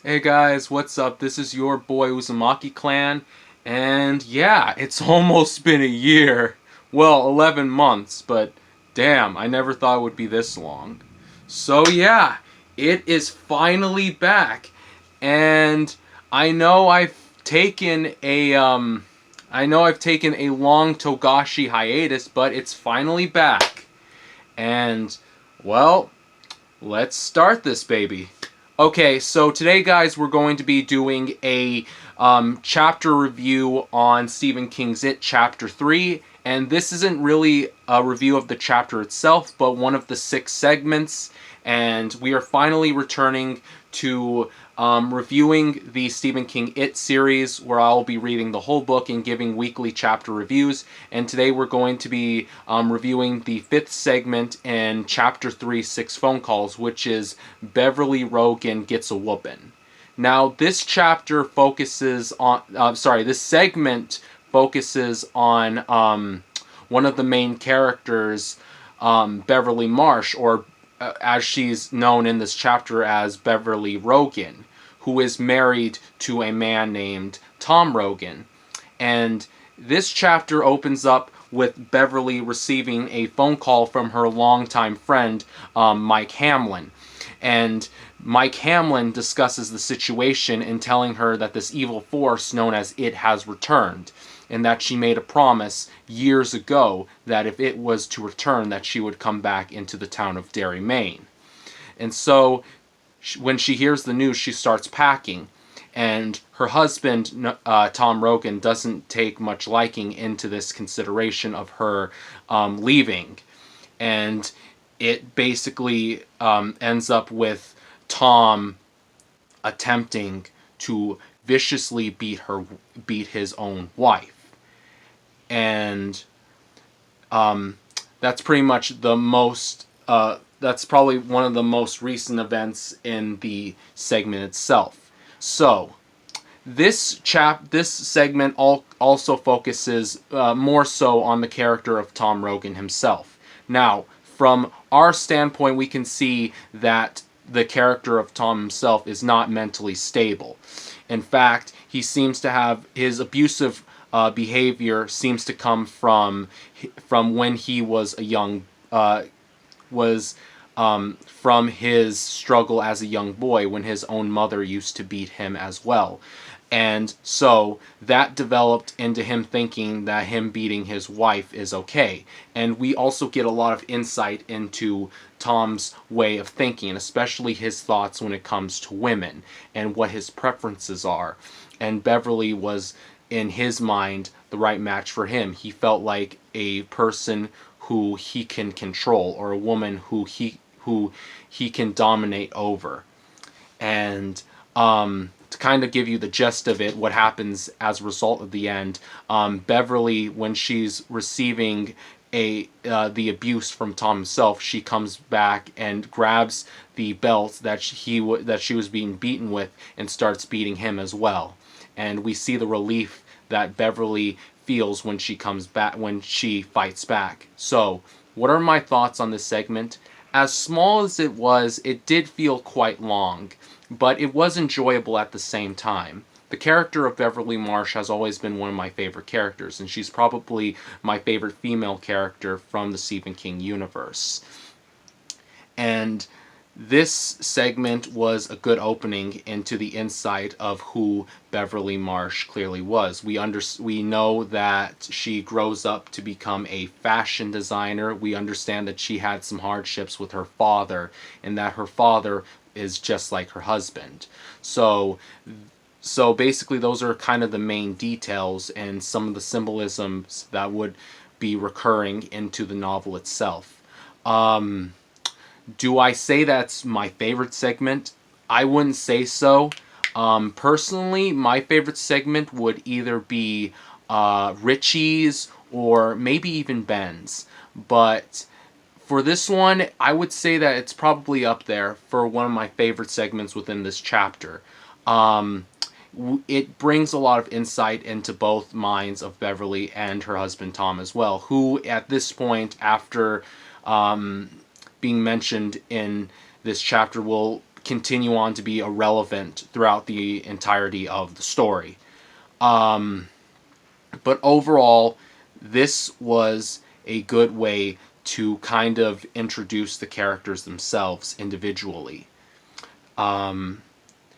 Hey guys, what's up? This is your boy Uzumaki Clan, and yeah, it's almost been a year. Well, 11 months, but damn, I never thought it would be this long. So yeah, it is finally back, and I know I've taken a long Togashi hiatus, but it's finally back. And well, let's start this baby. Okay, so today, guys, we're going to be doing a chapter review on Stephen King's It Chapter 3. And this isn't really a review of the chapter itself, but one of the 6 segments. And we are finally returning to reviewing the Stephen King It series, where I'll be reading the whole book and giving weekly chapter reviews. And today we're going to be reviewing the 5th segment in Chapter 3, 6 Phone Calls, which is Beverly Rogan Gets a Whoopin'. Now, this chapter focuses on, this segment focuses on one of the main characters, Beverly Marsh, or as she's known in this chapter as Beverly Rogan, who is married to a man named Tom Rogan. And this chapter opens up with Beverly receiving a phone call from her longtime friend, Mike Hamlin. And Mike Hamlin discusses the situation in telling her that this evil force known as It has returned, and that she made a promise years ago that if it was to return, that she would come back into the town of Derry, Maine. And so when she hears the news, she starts packing. And her husband, Tom Rogan, doesn't take much liking into this consideration of her leaving. And it basically ends up with Tom attempting to viciously beat his own wife. And that's pretty much the most that's probably one of the most recent events in the segment itself. So this segment also focuses more so on the character of Tom Rogan himself. Now, from our standpoint, we can see that the character of Tom himself is not mentally stable. In fact, he seems to have his abusive behavior seems to come from when he was a young was from his struggle as a young boy when his own mother used to beat him as well. And so that developed into him thinking that him beating his wife is okay. And we also get a lot of insight into Tom's way of thinking, especially his thoughts when it comes to women and what his preferences are. And Beverly was, in his mind, the right match for him. He felt like a person who he can control, or a woman who he can dominate over. And to kind of give you the gist of it, what happens as a result of the end, Beverly, when she's receiving the abuse from Tom himself, she comes back and grabs the belt that she was being beaten with and starts beating him as well. And we see the relief that Beverly feels when she fights back. So, what are my thoughts on this segment? As small as it was, it did feel quite long, but it was enjoyable at the same time. The character of Beverly Marsh has always been one of my favorite characters, and she's probably my favorite female character from the Stephen King universe. And this segment was a good opening into the insight of who Beverly Marsh clearly was. We know that she grows up to become a fashion designer. We understand that she had some hardships with her father, and that her father is just like her husband. So basically those are kind of the main details and some of the symbolisms that would be recurring into the novel itself. Do I say that's my favorite segment? I wouldn't say so. Personally, my favorite segment would either be Richie's or maybe even Ben's. But for this one, I would say that it's probably up there for one of my favorite segments within this chapter. Um, it brings a lot of insight into both minds of Beverly and her husband Tom as well, who at this point, after being mentioned in this chapter, will continue on to be irrelevant throughout the entirety of the story. But overall, this was a good way to kind of introduce the characters themselves individually.